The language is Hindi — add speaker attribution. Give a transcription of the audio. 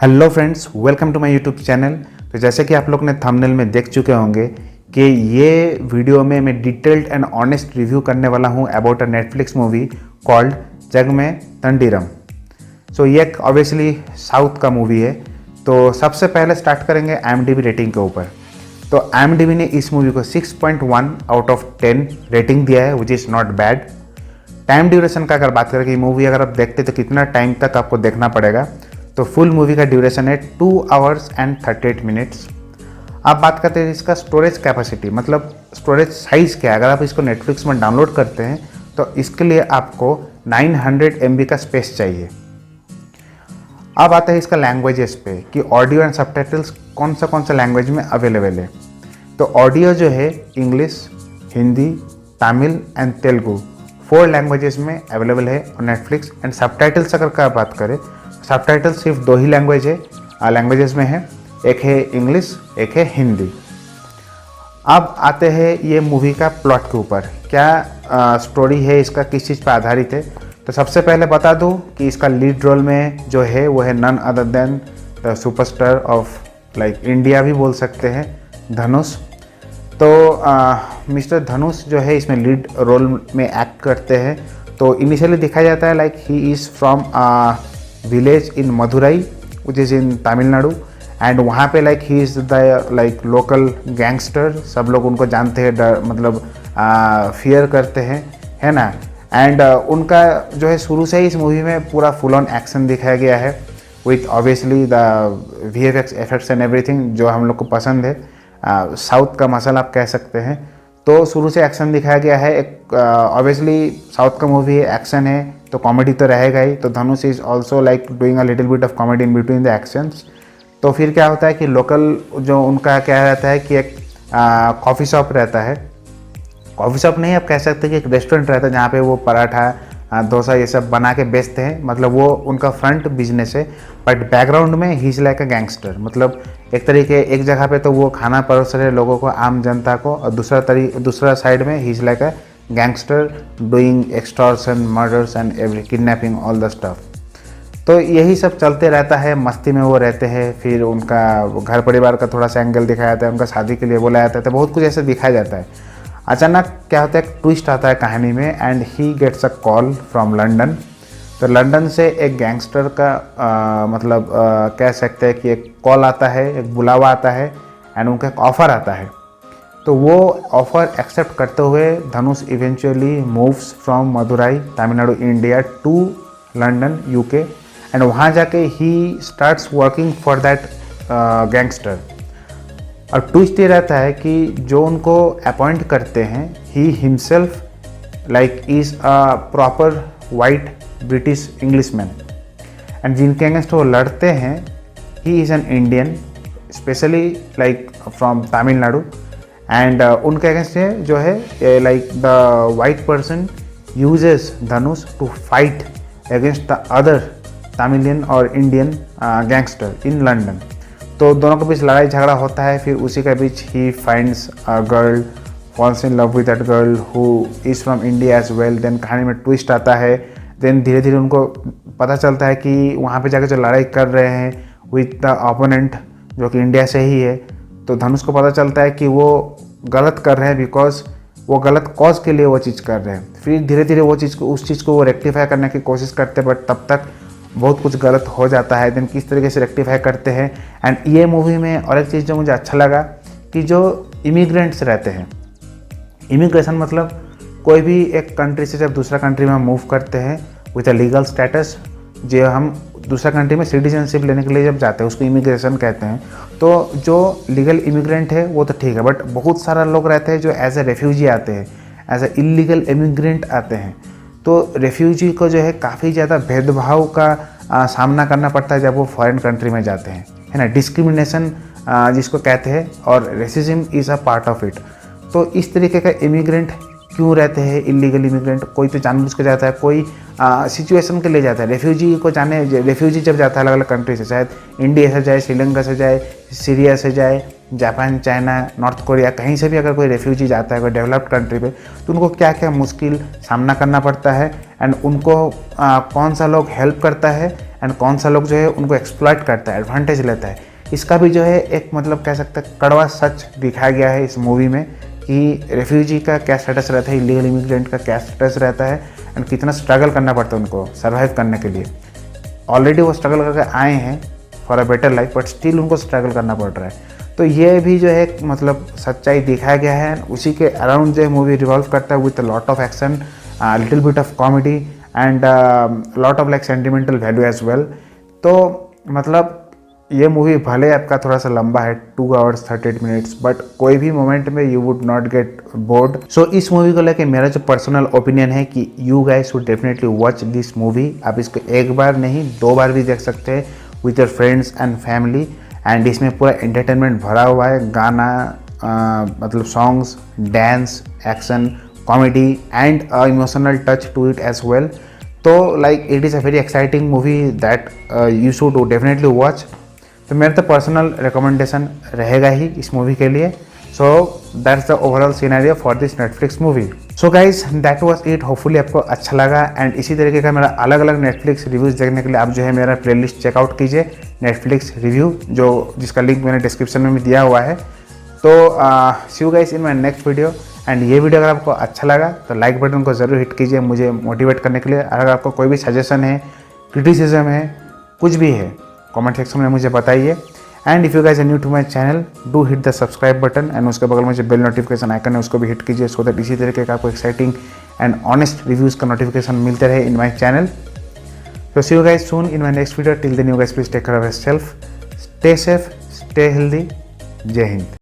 Speaker 1: Hello friends, welcome to my YouTube channel. तो जैसे कि आप लोग ने थंबनेल में देख चुके होंगे कि ये वीडियो में मैं डिटेल्ड एंड ऑनेस्ट रिव्यू करने वाला हूँ about a Netflix movie called Jagame Thandhiram. सो ये एक ऑब्वियसली साउथ का मूवी है। तो सबसे पहले स्टार्ट करेंगे IMDb रेटिंग के ऊपर। तो IMDb ने इस मूवी को 6.1 आउट ऑफ 10 रेटिंग दिया है, which is not bad. Time duration का अगर बात करें कि मूवी अगर आप देखते तो कितना टाइम तक आपको देखना पड़ेगा, तो फुल मूवी का ड्यूरेशन है 2 आवर्स एंड 38 मिनट्स। आप बात करते हैं इसका स्टोरेज कैपेसिटी, मतलब स्टोरेज साइज़ क्या है। अगर आप इसको नेटफ्लिक्स में डाउनलोड करते हैं तो इसके लिए आपको 900 MB का स्पेस चाहिए। अब आता है इसका लैंग्वेजेस पे कि ऑडियो एंड सबटाइटल्स कौन सा लैंग्वेज में अवेलेबल है। तो ऑडियो जो है English, Hindi, Tamil and Telugu 4 languages में अवेलेबल है और नेटफ्लिक्स। एंड सबटाइटल्स अगर का बात करें, सबटाइटल सिर्फ 2 ही लैंग्वेजेस में है, एक है इंग्लिश, एक है हिंदी। अब आते हैं ये मूवी का प्लॉट के ऊपर, क्या स्टोरी है इसका, किस चीज़ पर आधारित है। तो सबसे पहले बता दूं कि इसका लीड रोल में जो है वो है none other than the superstar of like India भी बोल सकते हैं, धनुष। तो मिस्टर धनुष जो है इसमें लीड रोल में एक्ट करते हैं। तो इनिशियली दिखाया जाता है like he is from village in Madurai which is in Tamil Nadu. And वहाँ पे like he is the like local gangster, सब लोग उनको जानते हैं, डर मतलब फियर करते हैं, है ना। एंड उनका जो है शुरू से ही इस मूवी में पूरा फुल ऑन एक्शन दिखाया गया है with obviously the VFX effects and everything जो हम लोग को पसंद है। साउथ का मसाला आप कह सकते हैं। तो शुरू से एक्शन दिखाया गया है। एक ऑब्वियसली साउथ का मूवी है, एक्शन है तो कॉमेडी तो रहेगा ही। तो Dhanush is also like doing a little bit of comedy in between the actions. तो फिर क्या होता है कि लोकल जो उनका क्या रहता है कि एक कॉफ़ी शॉप रहता है, कॉफ़ी शॉप नहीं आप कह सकते कि एक रेस्टोरेंट रहता है जहाँ पे वो पराठा डोसा ये सब बना के बेचते हैं, मतलब वो उनका फ्रंट बिजनेस है। बट बैकग्राउंड में he is like a gangster, मतलब एक जगह पे तो वो खाना परोस रहे लोगों को, आम जनता को, और दूसरा साइड में he is like a gangster doing extortion, murders and every kidnapping all the stuff. तो यही सब चलते रहता है, मस्ती में वो रहते हैं। फिर उनका घर परिवार का थोड़ा सा एंगल दिखाया जाता है, उनका शादी के लिए बुलाया जाता है, तो बहुत कुछ ऐसे दिखाया जाता है। अचानक क्या होता है, एक ट्विस्ट आता है कहानी में and he gets a call from London. तो लंदन से एक गैंगस्टर का कह सकते हैं कि एक कॉल आता है, एक बुलावा आता है एंड उनका एक ऑफ़र आता है। तो वो ऑफ़र एक्सेप्ट करते हुए Dhanush eventually moves from Madurai Tamil Nadu India to London UK। And वहाँ जाके he starts working for that gangster. और ट्विस्ट ये रहता है कि जो उनको अपॉइंट करते हैं he himself like is a proper white British Englishman. And जिनके अगेंस्ट वो लड़ते हैं he is an Indian, especially like from Tamil Nadu. And उनके अगेंस्ट जो है like the white person uses Dhanush to fight against the other Tamilian और इंडियन गैंगस्टर इन लंदन। तो दोनों के बीच लड़ाई झगड़ा होता है। फिर उसी के बीच he finds a girl, falls in love with that girl who is from India as well. Then कहानी में ट्विस्ट आता है। देन धीरे धीरे उनको पता चलता है कि वहाँ पे जाकर जो लड़ाई कर रहे हैं विद द ओपोनेंट जो कि इंडिया से ही है, तो धनुष को पता चलता है कि वो गलत कर रहे हैं बिकॉज वो गलत कॉज के लिए वो चीज़ कर रहे हैं। फिर धीरे धीरे उस चीज़ को वो रेक्टिफाई करने की कोशिश करते हैं, बट तब तक बहुत कुछ गलत हो जाता है। देन किस तरीके से रेक्टिफाई करते हैं। एंड ये मूवी में और एक चीज़ जो मुझे अच्छा लगा कि जो इमिग्रेंट्स रहते हैं, इमिग्रेशन मतलब कोई भी एक कंट्री से जब दूसरा कंट्री में हम मूव करते हैं विथ अ लीगल स्टेटस, जो हम दूसरा कंट्री में सिटीजनशिप लेने के लिए जब जाते हैं उसको इमिग्रेशन कहते हैं। तो जो लीगल इमिग्रेंट है वो तो ठीक है, बट बहुत सारा लोग रहते हैं जो एज ए रेफ्यूजी आते हैं, एज ए इलीगल इमिग्रेंट आते हैं। तो रेफ्यूजी को जो है काफ़ी ज़्यादा भेदभाव का सामना करना पड़ता है जब वो फॉरेन कंट्री में जाते हैं, है ना। डिस्क्रिमिनेशन जिसको कहते हैं, और racism is a part of it. तो इस तरीके का इमिग्रेंट क्यों रहते हैं, इलीगल इमिग्रेंट, कोई तो जानबूझ के जाता है, कोई सिचुएशन के लिए जाता है। रेफ्यूजी जब जाता है अलग अलग कंट्री से, शायद इंडिया से जाए, श्रीलंका से जाए, सीरिया से जाए, जापान, चाइना, नॉर्थ कोरिया, कहीं से भी अगर कोई रेफ्यूजी जाता है कोई डेवलप्ड कंट्री पे, तो उनको क्या क्या मुश्किल सामना करना पड़ता है, एंड उनको कौन सा लोग हेल्प करता है एंड कौन सा लोग जो है उनको एक्सप्लॉइट करता है, एडवांटेज लेता है। इसका भी जो है एक मतलब कह सकते हैं कड़वा सच दिखाया गया है इस मूवी में कि रेफ्यूजी का क्या स्टेटस रहता है, इलीगल इमिग्रेंट का क्या स्टेटस रहता है, एंड कितना स्ट्रगल करना पड़ता है उनको सर्वाइव करने के लिए। ऑलरेडी वो स्ट्रगल करके आए हैं for a better life, but still उनको स्ट्रगल करना पड़ रहा है। तो ये भी जो है मतलब सच्चाई दिखाया गया है, उसी के अराउंड जो है मूवी रिवॉल्व करता है with lot of action, little bit of comedy and lot of like sentimental value as well. तो मतलब ये मूवी भले आपका थोड़ा सा लंबा है 2 hours 38 minutes, बट कोई भी मोमेंट में you would not get bored. So इस मूवी को लेके मेरा जो पर्सनल ओपिनियन है कि you guys should definitely watch this movie. आप इसको एक बार नहीं 2 बार भी देख सकते हैं with your friends and family, and इसमें पूरा एंटरटेनमेंट भरा हुआ है, गाना मतलब songs, dance, action, comedy and emotional touch to it as well. तो like it is a very exciting movie that you should definitely watch. तो मेरा तो पर्सनल रिकमेंडेशन रहेगा ही इस मूवी के लिए। So that's the overall scenario for this Netflix movie. So guys that was it, hopefully आपको अच्छा लगा, एंड इसी तरीके का मेरा अलग अलग नेटफ्लिक्स रिव्यूज़ देखने के लिए आप जो है मेरा प्लेलिस्ट चेकआउट कीजिए, नेटफ्लिक्स रिव्यू, जो जिसका लिंक मैंने डिस्क्रिप्शन में भी दिया हुआ है। तो see you guys in my next video. And ये वीडियो अगर आपको अच्छा लगा तो लाइक बटन को ज़रूर हिट कीजिए मुझे मोटिवेट करने के लिए। अगर आपको कोई भी सजेशन है, क्रिटिसिज्म है, कुछ भी है, कमेंट सेक्शन में मुझे बताइए। And if you guys are new to my channel, do hit the subscribe button and उसके बगल में जो बेल नोटिफिकेशन आइकन है उसको भी हिट कीजिए, सो दैट इसी तरीके का आपको एक्साइटिंग एंड ऑनेस्ट रिव्यूज़ का नोटिफिकेशन मिलते रहे इन माय चैनल। तो see you guys soon in my next video. Till then you guys please take care of yourself, stay safe, stay healthy. जय हिंद।